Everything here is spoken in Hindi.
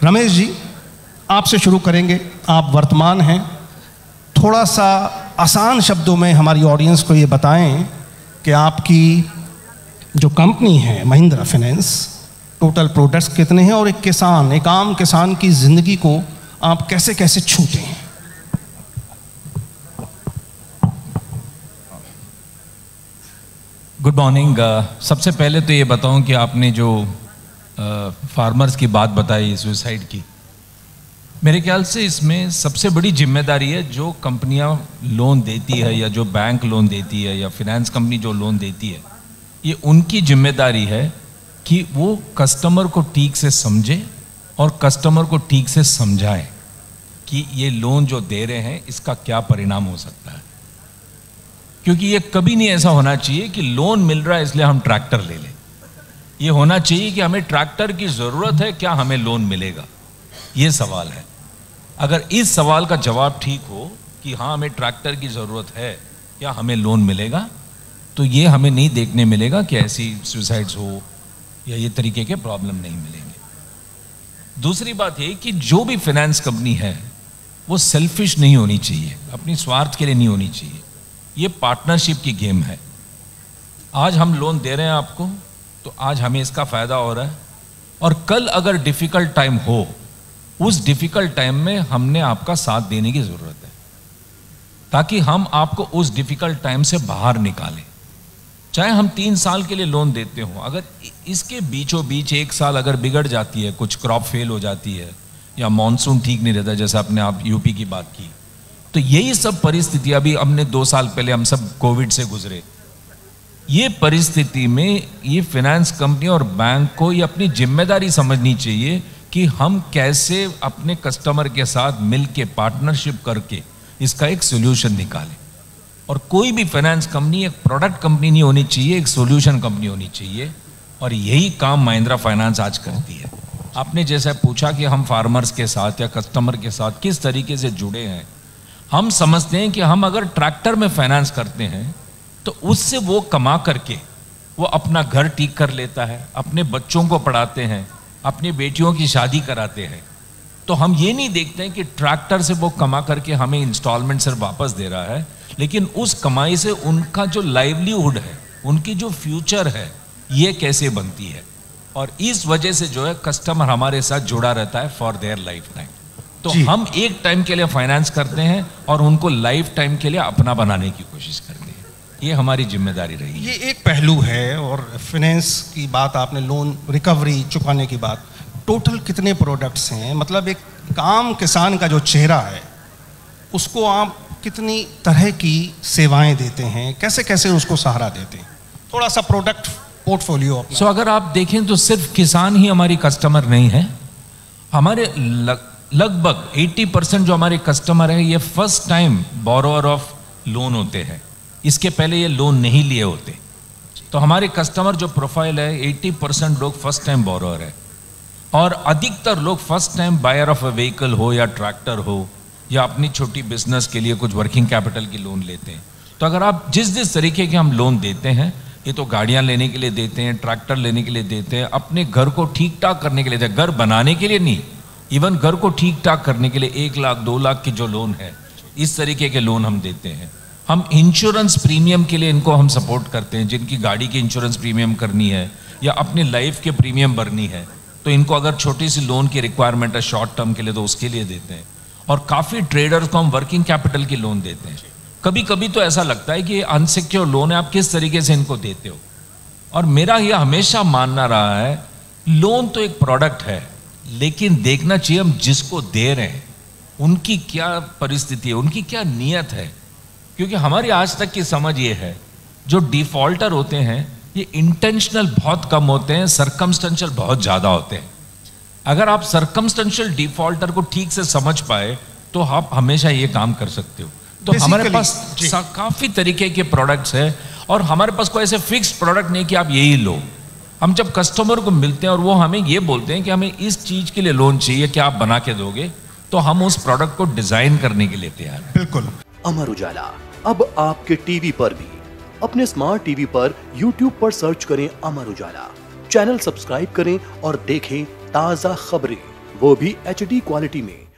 रमेश जी, आपसे शुरू करेंगे। आप वर्तमान हैं, थोड़ा सा आसान शब्दों में हमारी ऑडियंस को ये बताएं कि आपकी जो कंपनी है महिंद्रा फाइनेंस, टोटल प्रोडक्ट्स कितने हैं और एक किसान, एक आम किसान की ज़िंदगी को आप कैसे कैसे छूते हैं। Good morning. सबसे पहले तो ये बताऊं कि आपने जो फार्मर्स की बात बताई सुसाइड की, मेरे ख्याल से इसमें सबसे बड़ी जिम्मेदारी है जो कंपनियां लोन देती है या जो बैंक लोन देती है या फिनेंस कंपनी जो लोन देती है, ये उनकी जिम्मेदारी है कि वो कस्टमर को ठीक से समझे और कस्टमर को ठीक से समझाएं कि ये लोन जो दे रहे हैं इसका क्या परिणाम हो सकता है। क्योंकि ये कभी नहीं ऐसा होना चाहिए कि लोन मिल रहा है इसलिए हम ट्रैक्टर ले लें। ये होना चाहिए कि हमें ट्रैक्टर की ज़रूरत है, क्या हमें लोन मिलेगा, ये सवाल है। अगर इस सवाल का जवाब ठीक हो कि हाँ हमें ट्रैक्टर की ज़रूरत है, क्या हमें लोन मिलेगा, तो ये हमें नहीं देखने मिलेगा कि ऐसी सुसाइड्स हो या ये तरीके के प्रॉब्लम नहीं मिलेंगे। दूसरी बात ये कि जो भी फाइनेंस कंपनी है वो सेल्फिश नहीं होनी चाहिए, अपनी स्वार्थ के लिए नहीं होनी चाहिए। ये पार्टनरशिप की गेम है। आज हम लोन दे रहे हैं आपको, तो आज हमें इसका फ़ायदा हो रहा है, और कल अगर डिफ़िकल्ट टाइम हो, उस डिफ़िकल्ट टाइम में हमने आपका साथ देने की ज़रूरत है, ताकि हम आपको उस डिफ़िकल्ट टाइम से बाहर निकालें। चाहे हम 3 साल के लिए लोन देते हो, अगर इसके बीचों बीच 1 साल अगर बिगड़ जाती है, कुछ क्रॉप फेल हो जाती है या मॉनसून ठीक नहीं रहता, जैसे आपने आप यूपी की बात की, तो यही सब परिस्थिति, अभी हमने 2 साल पहले हम सब कोविड से गुजरे, ये परिस्थिति में ये फाइनेंस कंपनी और बैंक को ये अपनी जिम्मेदारी समझनी चाहिए कि हम कैसे अपने कस्टमर के साथ मिल के पार्टनरशिप करके इसका एक सोल्यूशन निकालें। और कोई भी फाइनेंस कंपनी एक प्रोडक्ट कंपनी नहीं होनी चाहिए, एक सोल्यूशन कंपनी होनी चाहिए, और यही काम महिंद्रा फाइनेंस आज करती है। आपने जैसा पूछा कि हम फार्मर्स के साथ या कस्टमर के साथ किस तरीके से जुड़े हैं, हम समझते हैं कि हम अगर ट्रैक्टर में फाइनेंस करते हैं तो उससे वो कमा करके वो अपना घर ठीक कर लेता है, अपने बच्चों को पढ़ाते हैं, अपनी बेटियों की शादी कराते हैं। तो हम ये नहीं देखते हैं कि ट्रैक्टर से वो कमा करके हमें इंस्टॉलमेंट सिर्फ वापस दे रहा है, लेकिन उस कमाई से उनका जो लाइवलीहुड है, उनकी जो फ्यूचर है, ये कैसे बनती है। और इस वजह से जो है कस्टमर हमारे साथ जुड़ा रहता है फॉर देयर लाइफ टाइम। तो हम एक टाइम के लिए फाइनेंस करते हैं और उनको लाइफ टाइम के लिए अपना बनाने की कोशिश करते हैं। ये हमारी जिम्मेदारी रही है। ये एक पहलू है। और फाइनेंस की बात आपने, लोन रिकवरी चुकाने की बात, टोटल कितने प्रोडक्ट्स हैं, मतलब एक आम किसान का जो चेहरा है उसको आप कितनी तरह की सेवाएं देते हैं, कैसे कैसे उसको सहारा देते हैं, थोड़ा सा प्रोडक्ट पोर्टफोलियो अपना। अगर आप देखें तो सिर्फ किसान ही हमारी कस्टमर नहीं है। हमारे लगभग 80% जो हमारे कस्टमर है ये first time borrower of loan होते हैं, इसके पहले ये लोन नहीं लिए होते। तो हमारे कस्टमर जो प्रोफाइल है 80% लोग फर्स्ट टाइम बोरोअर है, और अधिकतर लोग first time buyer of a vehicle हो या ट्रैक्टर हो या अपनी छोटी बिजनेस के लिए कुछ वर्किंग कैपिटल की लोन लेते हैं। तो अगर आप जिस तरीके के हम लोन देते हैं, ये तो गाड़ियां लेने के लिए देते हैं, ट्रैक्टर लेने के लिए देते हैं, अपने घर को ठीक ठाक करने के लिए देते हैं, घर बनाने के लिए नहीं, इवन घर को ठीक ठाक करने के लिए 1 लाख 2 लाख की जो लोन है, इस तरीके के लोन हम देते हैं। हम इंश्योरेंस प्रीमियम के लिए इनको हम सपोर्ट करते हैं, जिनकी गाड़ी की इंश्योरेंस प्रीमियम करनी है या अपनी लाइफ के प्रीमियम भरनी है, तो इनको अगर छोटी सी लोन की रिक्वायरमेंट है शॉर्ट टर्म के लिए, तो उसके लिए देते हैं। और काफ़ी ट्रेडर्स को हम वर्किंग कैपिटल की लोन देते हैं। कभी कभी तो ऐसा लगता है कि अनसिक्योर लोन है, आप किस तरीके से इनको देते हो। और मेरा यह हमेशा मानना रहा है, लोन तो एक प्रोडक्ट है, लेकिन देखना चाहिए हम जिसको दे रहे हैं उनकी क्या परिस्थिति है, उनकी क्या नीयत है। क्योंकि हमारी आज तक की समझ ये है, जो डिफॉल्टर होते हैं ये इंटेंशनल बहुत कम होते हैं, सरकमस्टेंशियल बहुत ज़्यादा होते हैं। अगर आप सरकमस्टेंशियल डिफॉल्टर को ठीक से समझ पाए तो आप हमेशा ये काम कर सकते हो। तो हमारे पास काफ़ी तरीके के प्रोडक्ट्स है, और हमारे पास कोई ऐसे फिक्स्ड प्रोडक्ट नहीं कि आप यही लो। हम जब कस्टमर को मिलते हैं और वो हमें ये बोलते हैं कि हमें इस चीज़ के लिए लोन चाहिए, क्या आप बना के दोगे, तो हम उस प्रोडक्ट को डिज़ाइन करने के लिए तैयार हैं। बिल्कुल। अमर उजाला अब आपके टीवी पर भी। अपने स्मार्ट टीवी पर YouTube पर सर्च करें अमर उजाला, चैनल सब्सक्राइब करें और देखें ताज़ा खबरें, वो भी HD क्वालिटी में।